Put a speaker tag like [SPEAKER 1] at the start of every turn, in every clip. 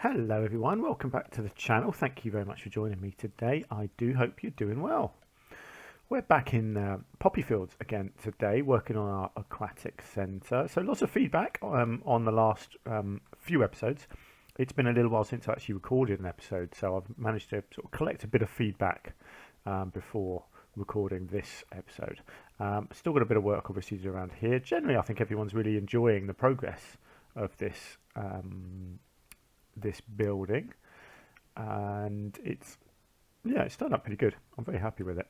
[SPEAKER 1] Hello everyone, welcome back to the channel. Thank you very much for joining me today. I do hope you're doing well. We're back in Poppyfields again today, working on our Aquatic Centre. So lots of feedback on the last few episodes. It's been a little while since I actually recorded an episode, so I've managed to sort of collect a bit of feedback before recording this episode. Still got a bit of work obviously to do around here. Generally, I think everyone's really enjoying the progress of this this building, and it's turned out pretty good. I'm very happy with it.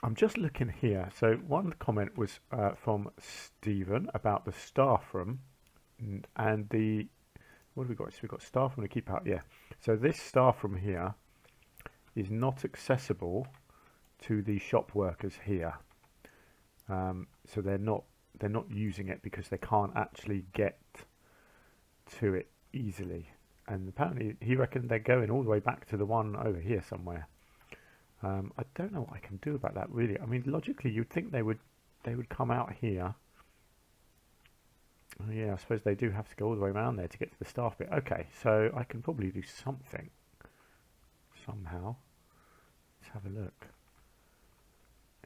[SPEAKER 1] I'm just looking here. So one comment was from Stephen about the staff room and the what have we got? So we've got staff room to keep out. Yeah. So this staff room here is not accessible to the shop workers here. So they're not using it because they can't actually get to it easily, and apparently he reckoned they're going all the way back to the one over here somewhere. I don't know what I can do about that really. I mean, logically you'd think they would come out here. Oh, yeah, I suppose they do have to go all the way around there to get to the staff bit. Okay, so I can probably do something somehow. Let's have a look.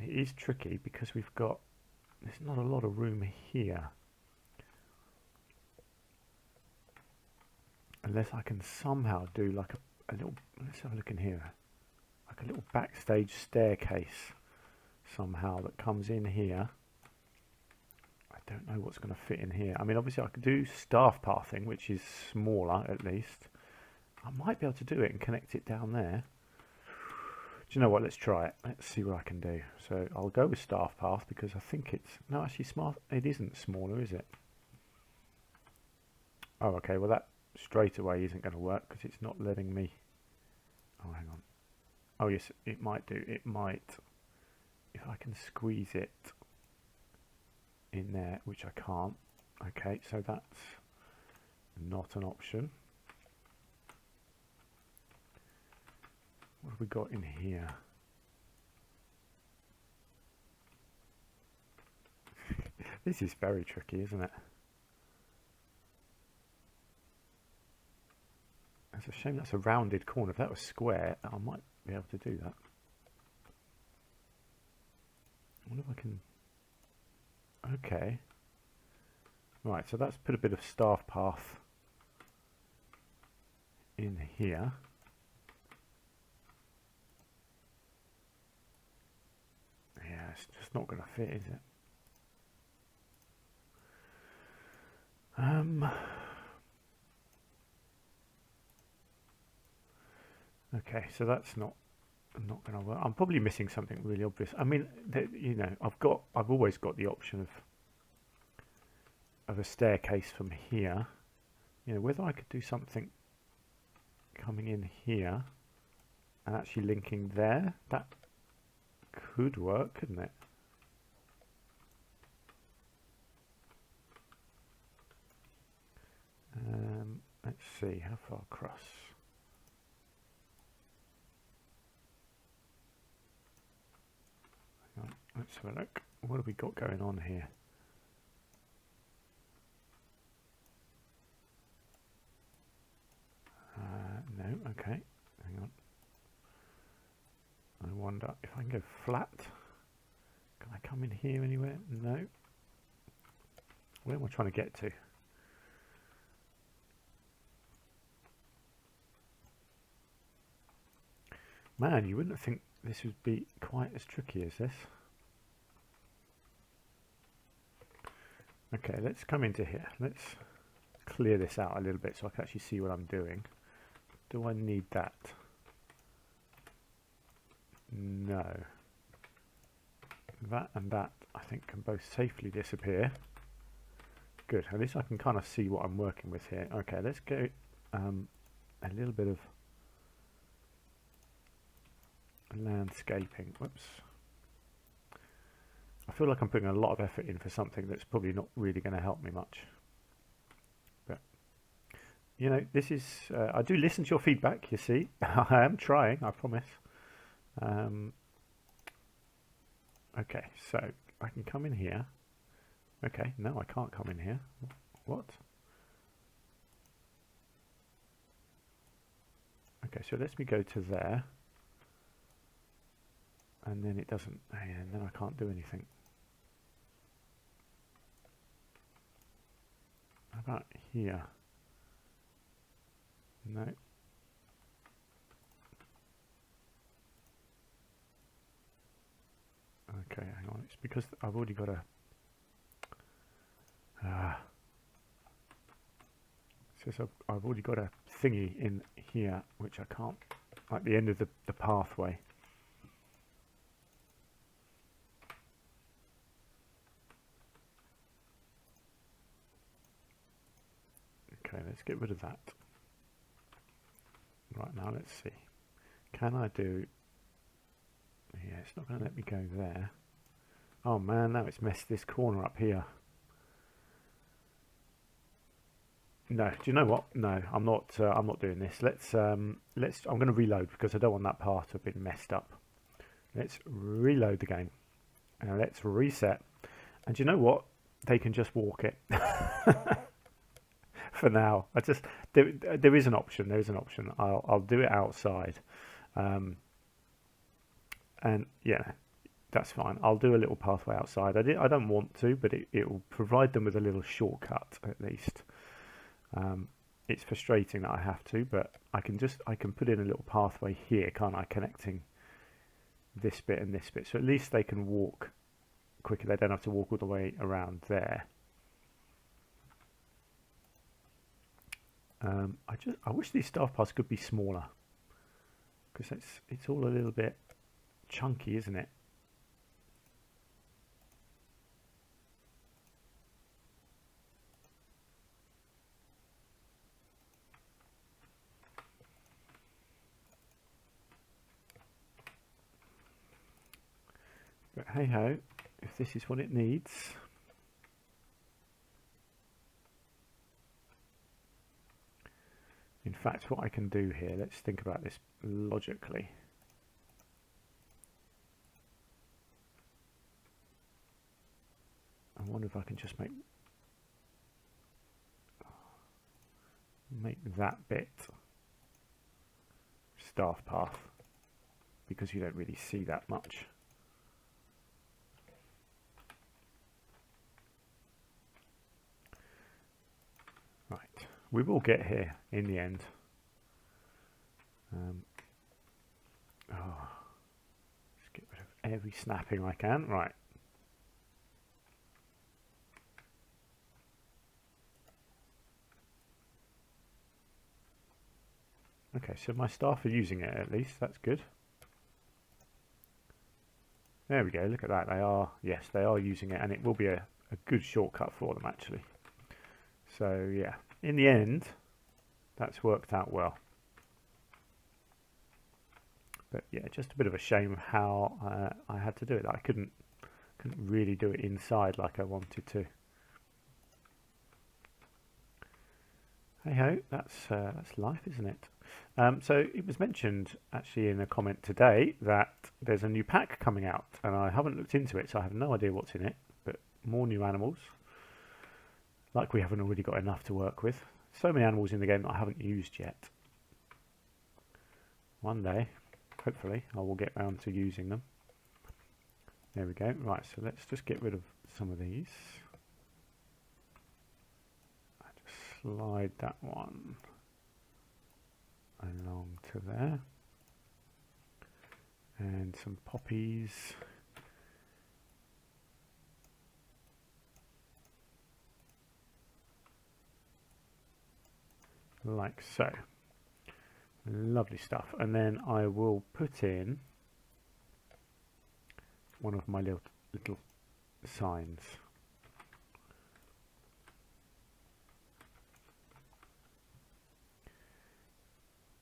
[SPEAKER 1] It is tricky because there's not a lot of room here. Unless I can somehow do like a little, let's have a look in here, like a little backstage staircase somehow that comes in here. I don't know what's going to fit in here. I mean, obviously I could do staff pathing, which is smaller at least. I might be able to do it and connect it down there. Do you know what? Let's try it. Let's see what I can do. So I'll go with staff path because I think it's, no, actually smart. It isn't smaller, is it? Oh, okay. Well, that straight away isn't going to work because it's not letting me. Oh, hang on. Oh yes, it might do. It might, if I can squeeze it in there, which I can't. Okay, so that's not an option. What have we got in here? This is very tricky, isn't it? It's a shame that's a rounded corner. If that was square, I might be able to do that. I wonder if I can. Okay. Right, so that's put a bit of staff path in here. Yeah, it's just not going to fit, is it? Okay, so that's not going to work. I'm probably missing something really obvious. I mean, you know, I've always got the option of a staircase from here. You know, whether I could do something coming in here and actually linking there, that could work, couldn't it? Let's see, how far across? Hang on, let's have a look. What have we got going on here? No, okay, hang on. I wonder if I can go flat. Can I come in here anywhere? No. Where am I trying to get to? Man, you wouldn't think this would be quite as tricky as this. Okay, let's come into here. Let's clear this out a little bit so I can actually see what I'm doing. Do I need that? No. That and that I think can both safely disappear. Good, at least I can kind of see what I'm working with here. Okay, let's go a little bit of landscaping. Whoops. I feel like I'm putting a lot of effort in for something that's probably not really going to help me much. But, you know, this is, I do listen to your feedback, you see. I am trying, I promise. Okay, so I can come in here. Okay, no, I can't come in here. What? Okay, so let me go to there. And then it doesn't, and then I can't do anything. How about here? No. Okay, hang on. It's because I've already got a. It says I've already got a thingy in here, which I can't, like the end of the pathway. Okay, let's get rid of that. Right, now let's see. Can I do... Yeah, it's not going to let me go there. Oh man, now it's messed this corner up here. No, do you know what? No, I'm not doing this. I'm going to reload because I don't want that part to have been messed up. Let's reload the game. And let's reset. And do you know what? They can just walk it. For now, there is an option. There is an option. I'll do it outside, and yeah, that's fine. I'll do a little pathway outside. I don't want to, but it will provide them with a little shortcut at least. It's frustrating that I have to, but I can put in a little pathway here, can't I? Connecting this bit and this bit, so at least they can walk quicker. They don't have to walk all the way around there. I wish these staff paths could be smaller, because it's all a little bit chunky, isn't it? But hey ho, if this is what it needs. In fact, what I can do here, let's think about this logically. I wonder if I can just make that bit staff path, because you don't really see that much. Right, we will get here in the end. Let's get rid of every snapping I can. Right. Okay, so my staff are using it at least. That's good. There we go. Look at that. Yes, they are using it, and it will be a good shortcut for them actually. So yeah, in the end, that's worked out well. But yeah, just a bit of a shame how I had to do it. I couldn't really do it inside like I wanted to. Hey ho, that's life, isn't it? So it was mentioned actually in a comment today that there's a new pack coming out, and I haven't looked into it, so I have no idea what's in it. But more new animals. Like we haven't already got enough to work with. So many animals in the game that I haven't used yet. One day, hopefully, I will get round to using them. There we go. Right, so let's just get rid of some of these. I just slide that one along to there. And some poppies. Like so. Lovely stuff. And then I will put in one of my little signs.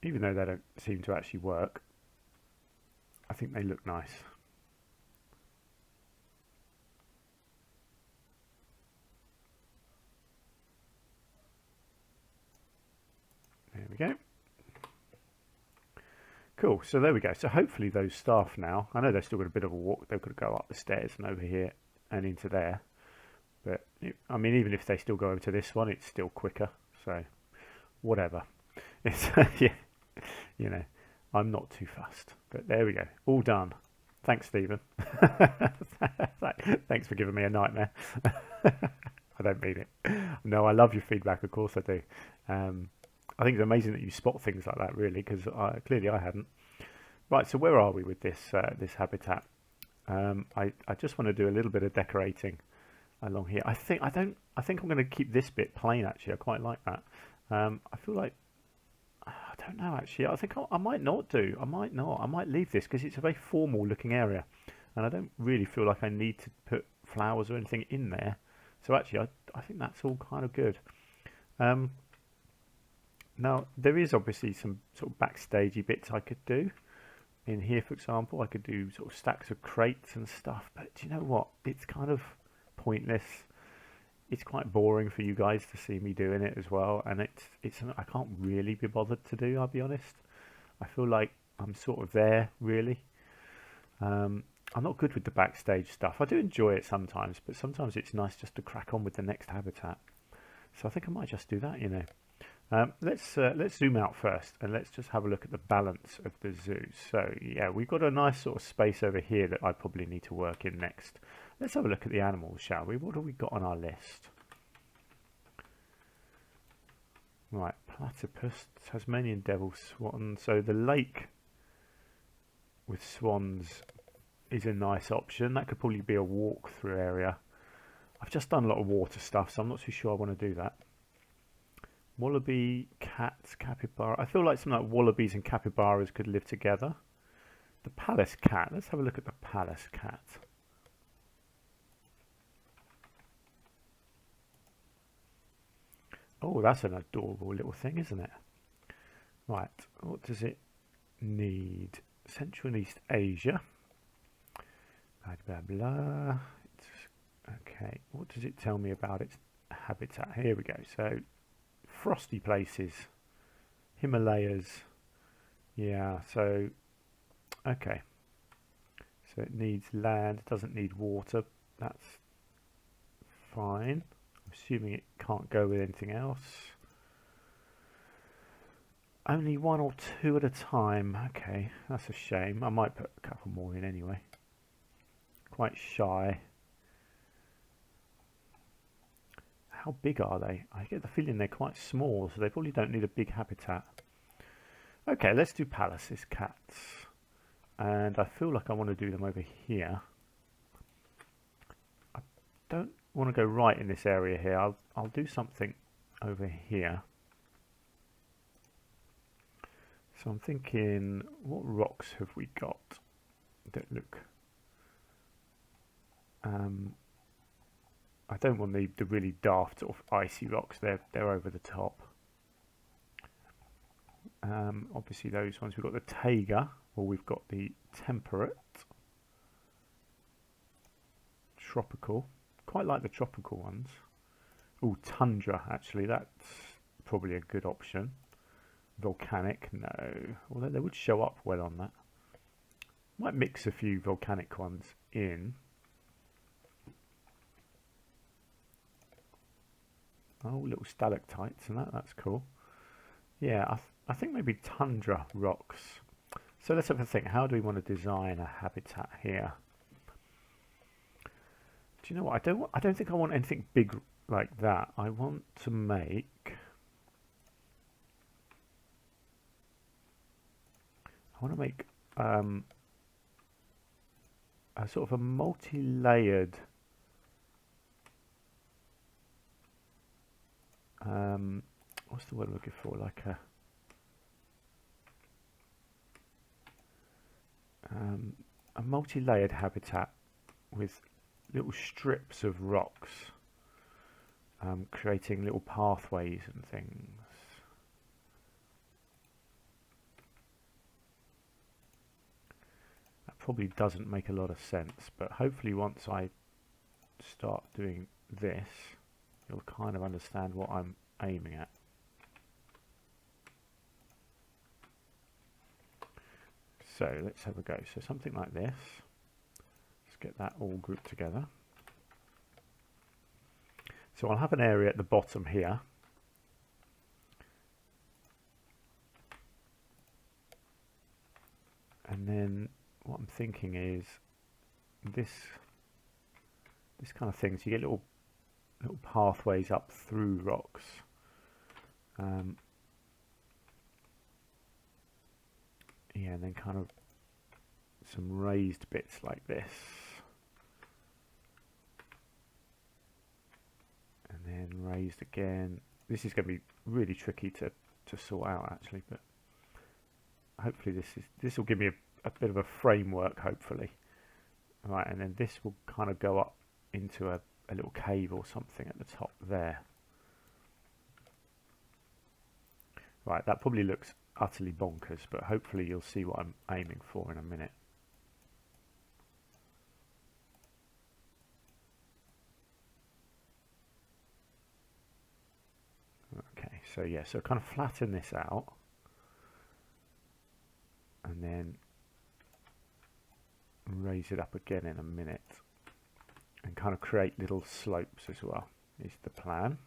[SPEAKER 1] Even though they don't seem to actually work, I think they look nice. There we go. Cool, so there we go. So hopefully those staff now, I know they've still got a bit of a walk, they've got to go up the stairs and over here and into there. But, I mean, even if they still go over to this one, it's still quicker. So, whatever. It's, yeah, you know, I'm not too fussed. But there we go, all done. Thanks, Stephen. Thanks for giving me a nightmare. I don't mean it. No, I love your feedback. Of course I do. I think it's amazing that you spot things like that, really, because clearly I hadn't. Right, so where are we with this habitat? I just want to do a little bit of decorating along here. I think I'm going to keep this bit plain. Actually, I quite like that. I feel like I don't know. Actually, I think I might not do. I might not. I might leave this because it's a very formal looking area, and I don't really feel like I need to put flowers or anything in there. So actually, I think that's all kind of good. Now there is obviously some sort of backstagey bits I could do. In here, for example, I could do sort of stacks of crates and stuff, but do you know what? It's kind of pointless. It's quite boring for you guys to see me doing it as well, and it's I can't really be bothered to do, I'll be honest. I feel like I'm sort of there, really. I'm not good with the backstage stuff. I do enjoy it sometimes, but sometimes it's nice just to crack on with the next habitat. So I think I might just do that, you know. Let's zoom out first and let's just have a look at the balance of the zoo. So yeah, we've got a nice sort of space over here that I probably need to work in next. Let's have a look at the animals, shall we? What have we got on our list? Right, platypus, Tasmanian devil swan. So the lake with swans is a nice option. That could probably be a walk-through area. I've just done a lot of water stuff, so I'm not too sure I want to do that. Wallaby, cats, capybara. I feel like something like wallabies and capybaras could live together. The palace cat. Let's have a look at the palace cat. Oh, that's an adorable little thing, isn't it? Right, what does it need? Central and East Asia. Blah, blah, blah. Okay, what does it tell me about its habitat? Here we go. So, frosty places, Himalayas, yeah, so okay, so it needs land, it doesn't need water, that's fine. I'm assuming it can't go with anything else. Only one or two at a time. Okay, that's a shame. I might put a couple more in anyway. Quite shy. How big are they? I get the feeling they're quite small, so they probably don't need a big habitat. Okay, let's do palaces, cats. And I feel like I want to do them over here. I don't want to go right in this area here. I'll do something over here. So I'm thinking, what rocks have we got that look... I don't want the really daft sort of icy rocks. They're over the top. Obviously those ones. We've got the taiga, or we've got the temperate, tropical. Quite like the tropical ones. Oh, tundra. Actually, that's probably a good option. Volcanic, no. Although they would show up well on that. Might mix a few volcanic ones in. Oh, little stalactites and that's cool. Yeah, I think maybe tundra rocks. So let's have a think. How do we want to design a habitat here? Do you know what? I don't think I want anything big like that. I want to make... a sort of a multi-layered what's the word I'm looking for? Like a multi-layered habitat with little strips of rocks, creating little pathways and things. That probably doesn't make a lot of sense, but hopefully once I start doing this, you'll kind of understand what I'm aiming at. So let's have a go. So something like this. Let's get that all grouped together. So I'll have an area at the bottom here. And then what I'm thinking is this kind of thing. So you get little pathways up through rocks. Yeah, and then kind of some raised bits like this. And then raised again. This is going to be really tricky to sort out actually, but hopefully this will give me a bit of a framework, hopefully. Right, and then this will kind of go up into a little cave or something at the top there. Right, that probably looks utterly bonkers, but hopefully you'll see what I'm aiming for in a minute. Okay, so yeah, so kind of flatten this out, and then raise it up again in a minute, and kind of create little slopes as well, is the plan.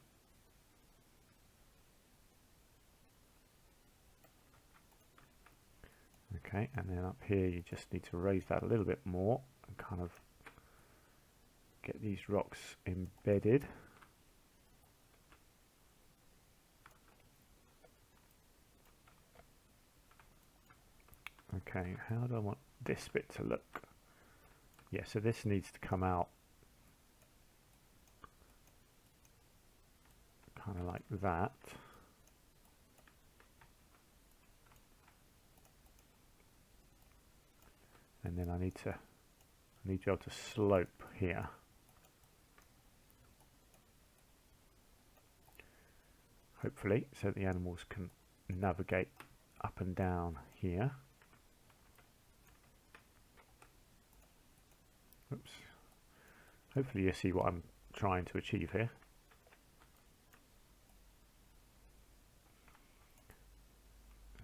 [SPEAKER 1] Okay, and then up here you just need to raise that a little bit more and kind of get these rocks embedded. Okay, how do I want this bit to look? Yeah, so this needs to come out kind of like that. And then I need to be able to slope here. Hopefully, so the animals can navigate up and down here. Oops. Hopefully you see what I'm trying to achieve here.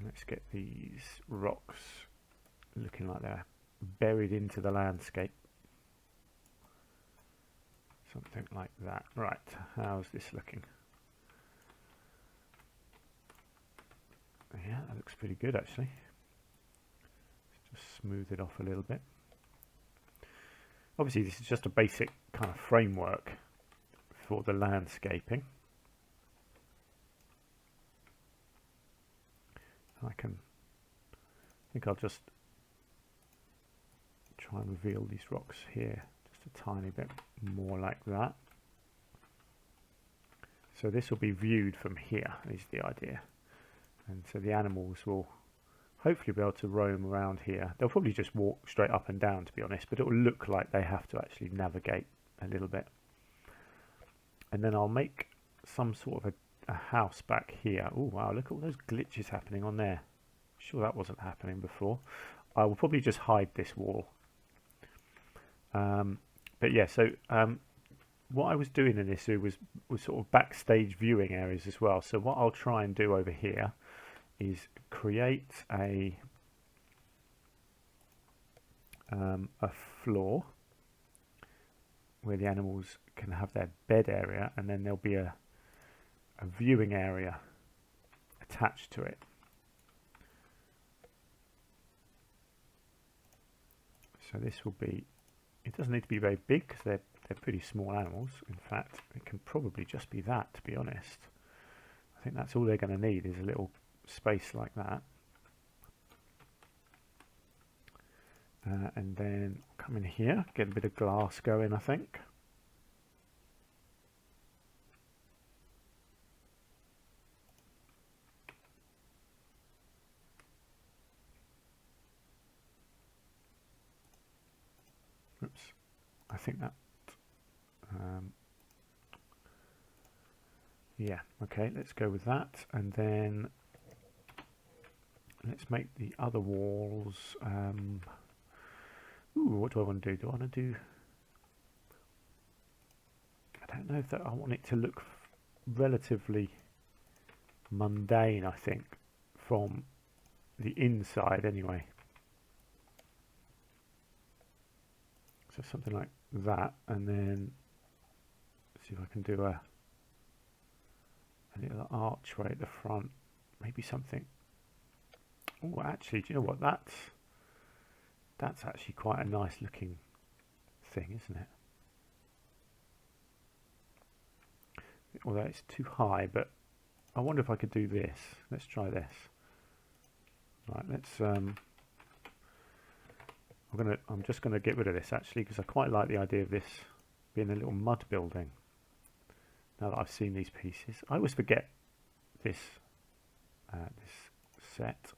[SPEAKER 1] Let's get these rocks looking like they're buried into the landscape. Something like that. Right, how's this looking? Yeah, that looks pretty good actually. Let's just smooth it off a little bit. Obviously this is just a basic kind of framework for the landscaping. I think I'll just try and reveal these rocks here just a tiny bit more like that. So this will be viewed from here, is the idea. And so the animals will hopefully be able to roam around here. They'll probably just walk straight up and down, to be honest, but it will look like they have to actually navigate a little bit. And then I'll make some sort of a house back here. Oh wow, look at all those glitches happening on there. Sure that wasn't happening before. I will probably just hide this wall. But yeah, so what I was doing in this was sort of backstage viewing areas as well. So what I'll try and do over here is create a floor where the animals can have their bed area, and then there'll be a viewing area attached to it. So this will be, it doesn't need to be very big because they're pretty small animals. In fact, it can probably just be that, to be honest. I think that's all they're going to need, is a little space like that. And then come in here, get a bit of glass going, I think. Oops, I think that, yeah, okay, let's go with that. And then let's make the other walls, ooh, what do I want to do? Do I want to do, I don't know if that, I want it to look relatively mundane, I think, from the inside anyway. So something like that, and then see if I can do a little archway at the front, maybe something. Oh, actually, do you know what? That's actually quite a nice looking thing, isn't it? Although it's too high, but I wonder if I could do this. Let's try this. Right, let's I'm just gonna get rid of this actually, because I quite like the idea of this being a little mud building. Now that I've seen these pieces, I always forget this this set.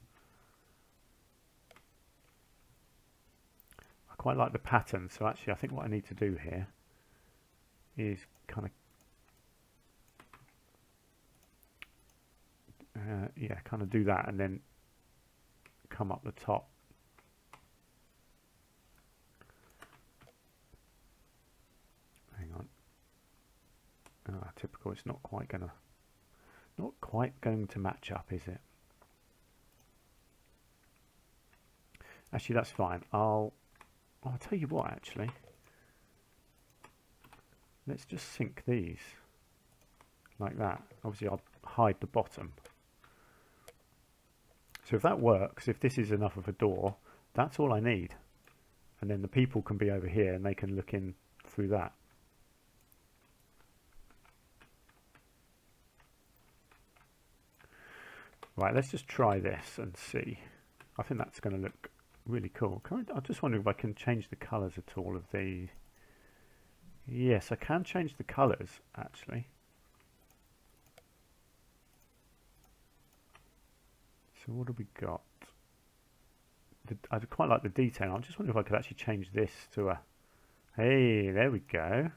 [SPEAKER 1] I quite like the pattern, so actually I think what I need to do here is kind of yeah, kind of do that and then come up the top. Hang on. Typical. It's not quite going to match up, is it? Actually, that's fine. I'll tell you what. Actually, let's just sink these like that. Obviously, I'll hide the bottom. So if that works, if this is enough of a door, that's all I need. And then the people can be over here and they can look in through that. Right, let's just try this and see. I think that's going to look really cool. I just wonder if I can change the colours at all of the... Yes, I can change the colours, actually. So what have we got? I quite like the detail. I'm just wondering if I could actually change this to a... Hey, there we go.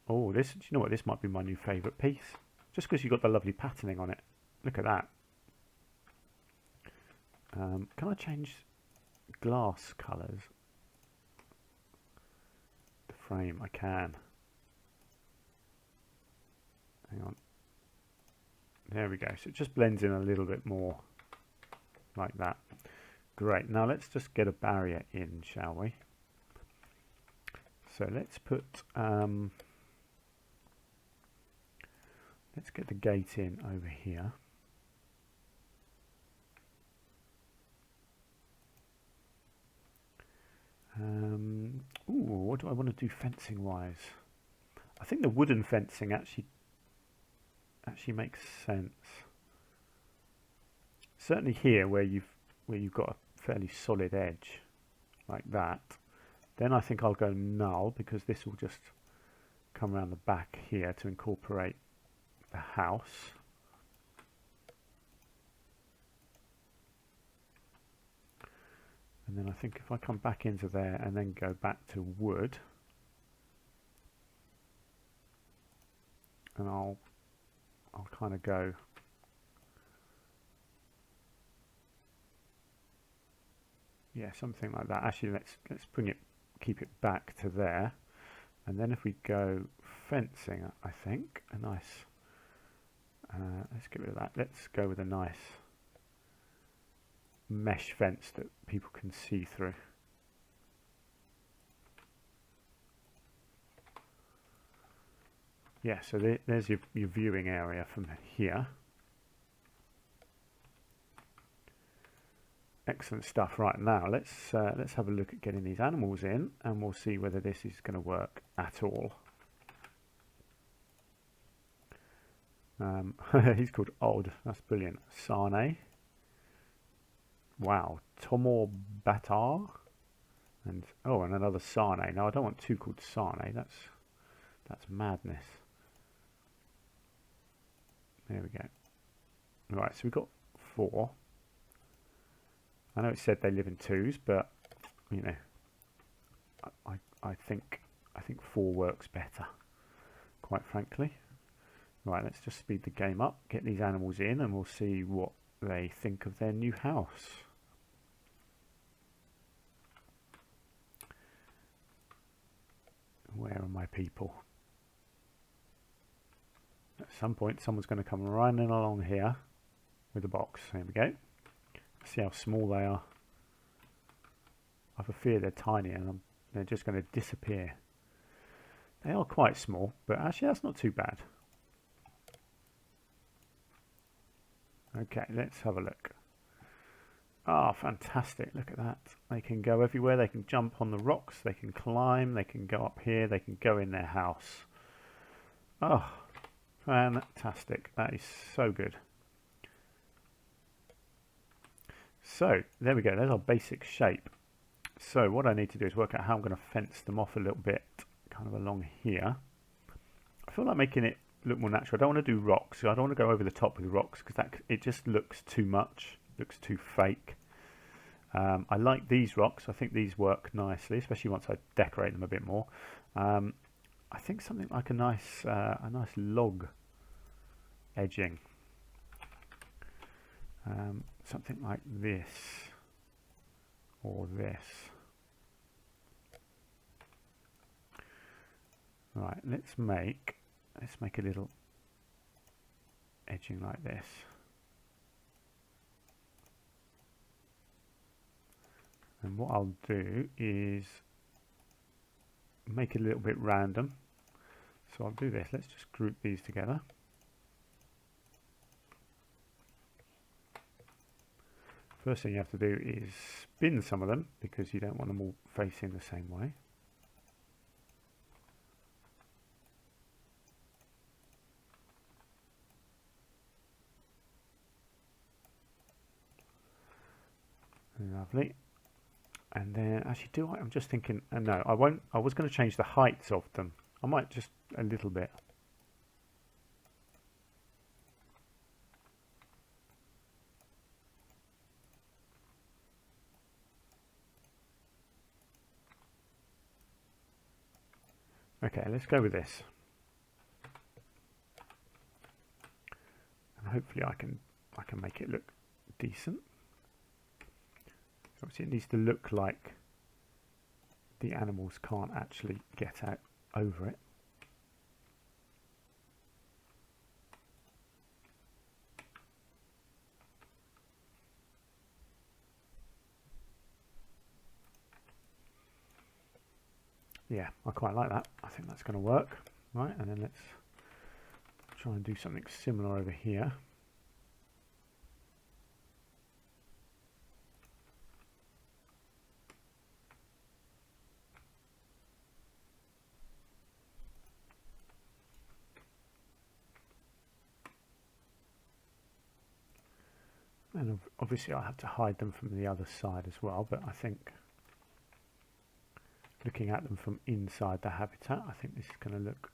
[SPEAKER 1] Oh, this. Do you know what? This might be my new favourite piece. Just because you've got the lovely patterning on it. Look at that. Can I change glass colours? The frame, I can. Hang on. There we go. So it just blends in a little bit more like that. Great. Now let's just get a barrier in, shall we? So let's put let's get the gate in over here. Ooh, what do I want to do fencing wise? I think the wooden fencing actually makes sense. Certainly here where you've got a fairly solid edge like that. Then I think I'll go null, because this will just come around the back here to incorporate the house. And then I think if I come back into there and then go back to wood, and I'll kind of go yeah, something like that. Actually, let's bring it, keep it back to there, and then if we go fencing, I think a nice let's get rid of that. Let's go with a nice mesh fence that people can see through. Yeah, so there's your viewing area from here. Excellent stuff. Right, now let's have a look at getting these animals in, and we'll see whether this is going to work at all. He's called Odd. That's brilliant. Sane. Wow. Tomor Batar. And oh, and another Sane. Now I don't want two called Sane. That's madness. There we go. Right, so we've got 4. I know it said they live in 2s, but you know, I think 4 works better, quite frankly. Right, let's just speed the game up, get these animals in, and we'll see what they think of their new house. Where are my people? At some point, someone's going to come running along here with a box. There we go. See how small they are. I have a fear they're tiny and they're just going to disappear. They are quite small, but actually that's not too bad. Okay, let's have a look. Ah, fantastic. Look at that. They can go everywhere. They can jump on the rocks. They can climb. They can go up here. They can go in their house. Oh, fantastic. That is so good. So, there we go. There's our basic shape. So, what I need to do is work out how I'm going to fence them off a little bit, kind of along here. I feel like making it look more natural. I don't want to do rocks. I don't want to go over the top with rocks because it just looks too much. Looks too fake. I like these rocks. I think these work nicely, especially once I decorate them a bit more. I think something like a nice log edging. Something like this or this. Right, let's make a little edging like this. And what I'll do is make it a little bit random. So I'll do this. Let's just group these together. First thing you have to do is spin some of them because you don't want them all facing the same way. Lovely. And then, actually, I'm just thinking, no, I won't. I was going to change the heights of them. I might just a little bit. Okay, let's go with this. And hopefully I can make it look decent. Obviously it needs to look like the animals can't actually get out over it. Yeah, I quite like that. I think that's going to work. Right, and then let's try and do something similar over here. And obviously I have to hide them from the other side as well, but I think looking at them from inside the habitat, I think this is going to look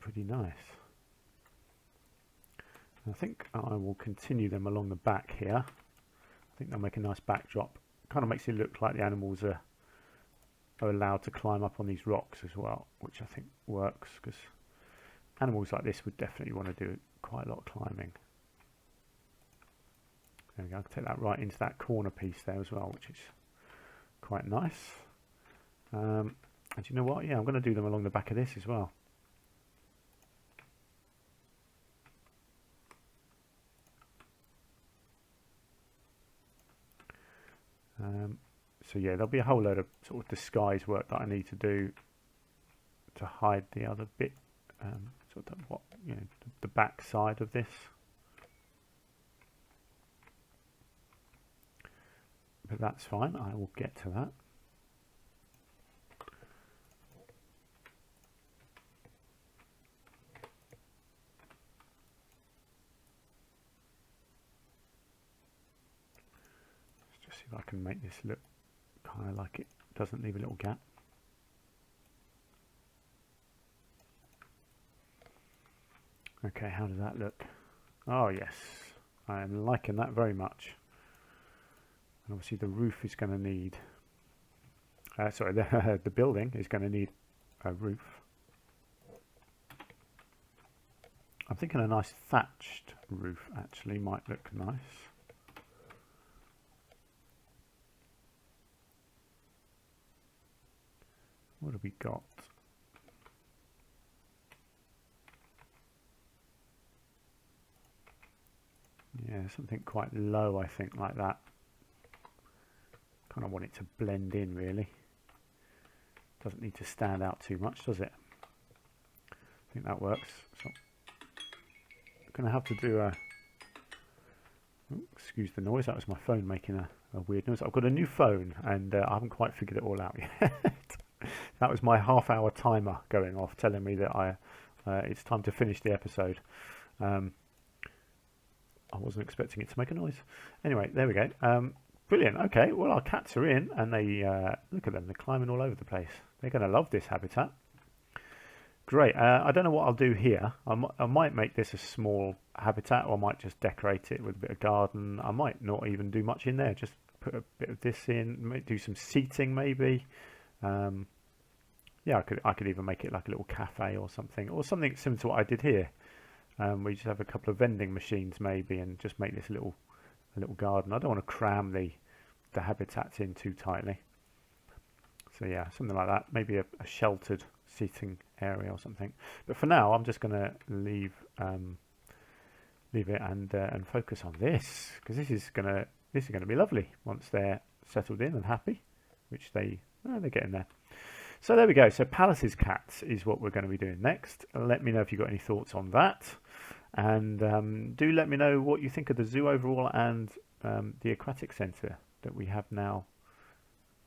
[SPEAKER 1] pretty nice. And I think I will continue them along the back here. I think they'll make a nice backdrop. Kind of makes it look like the animals are allowed to climb up on these rocks as well, which I think works because animals like this would definitely want to do quite a lot of climbing. There we go, I'll take that right into that corner piece there as well, which is quite nice. And you know what? Yeah, I'm going to do them along the back of this as well. So yeah, there'll be a whole load of sort of disguise work that I need to do to hide the other bit, sort of the back side of this. But that's fine, I will get to that. Let's just see if I can make this look kind of like it doesn't leave a little gap. Okay, how does that look? Oh yes, I am liking that very much. And obviously the roof is going to need, the building is going to need a roof. I'm thinking a nice thatched roof actually might look nice. What have we got? Yeah, something quite low, I think, like that. Kind of want it to blend in, really. Doesn't need to stand out too much, does it? I think that works. So I'm going to have to do a... Oh, excuse the noise, that was my phone making a weird noise. I've got a new phone and I haven't quite figured it all out yet. That was my half-hour timer going off, telling me that it's time to finish the episode. I wasn't expecting it to make a noise. Anyway, there we go. Brilliant. Okay, well, our cats are in, and they look at them. They're climbing all over the place. They're going to love this habitat. Great. I don't know what I'll do here. I might make this a small habitat, or I might just decorate it with a bit of garden. I might not even do much in there. Just put a bit of this in. Do some seating, maybe. Yeah, I could even make it like a little cafe or something similar to what I did here. We just have a couple of vending machines, maybe, and just make this a little garden. I don't want to cram the habitats in too tightly. So yeah, something like that. Maybe a sheltered seating area or something. But for now, I'm just going to leave it and focus on this, because this is going to be lovely once they're settled in and happy, which they're getting there. So there we go. So Palace's cats is what we're going to be doing next. Let me know if you've got any thoughts on that, and do let me know what you think of the zoo overall and the Aquatic Centre that we have now.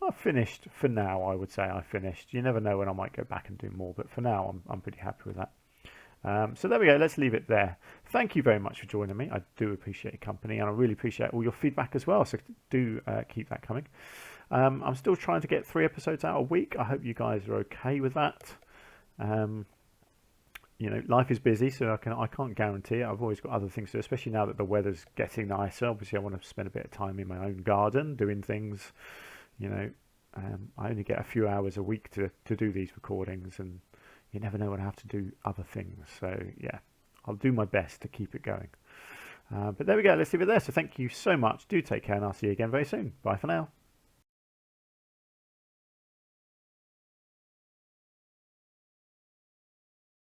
[SPEAKER 1] I've finished for now. I would say I finished. You never know when I might go back and do more, but for now I'm pretty happy with that. So there we go. Let's leave it there. Thank you very much for joining me. I do appreciate your company, and I really appreciate all your feedback as well. So do keep that coming. I'm still trying to get 3 episodes out a week. I hope you guys are okay with that. You know, life is busy, so I can't guarantee it. I've always got other things to do, especially now that the weather's getting nicer. Obviously, I want to spend a bit of time in my own garden doing things. You know, I only get a few hours a week to do these recordings, and you never know when I have to do other things. So yeah, I'll do my best to keep it going. But there we go. Let's leave it there. So thank you so much. Do take care, and I'll see you again very soon. Bye for now.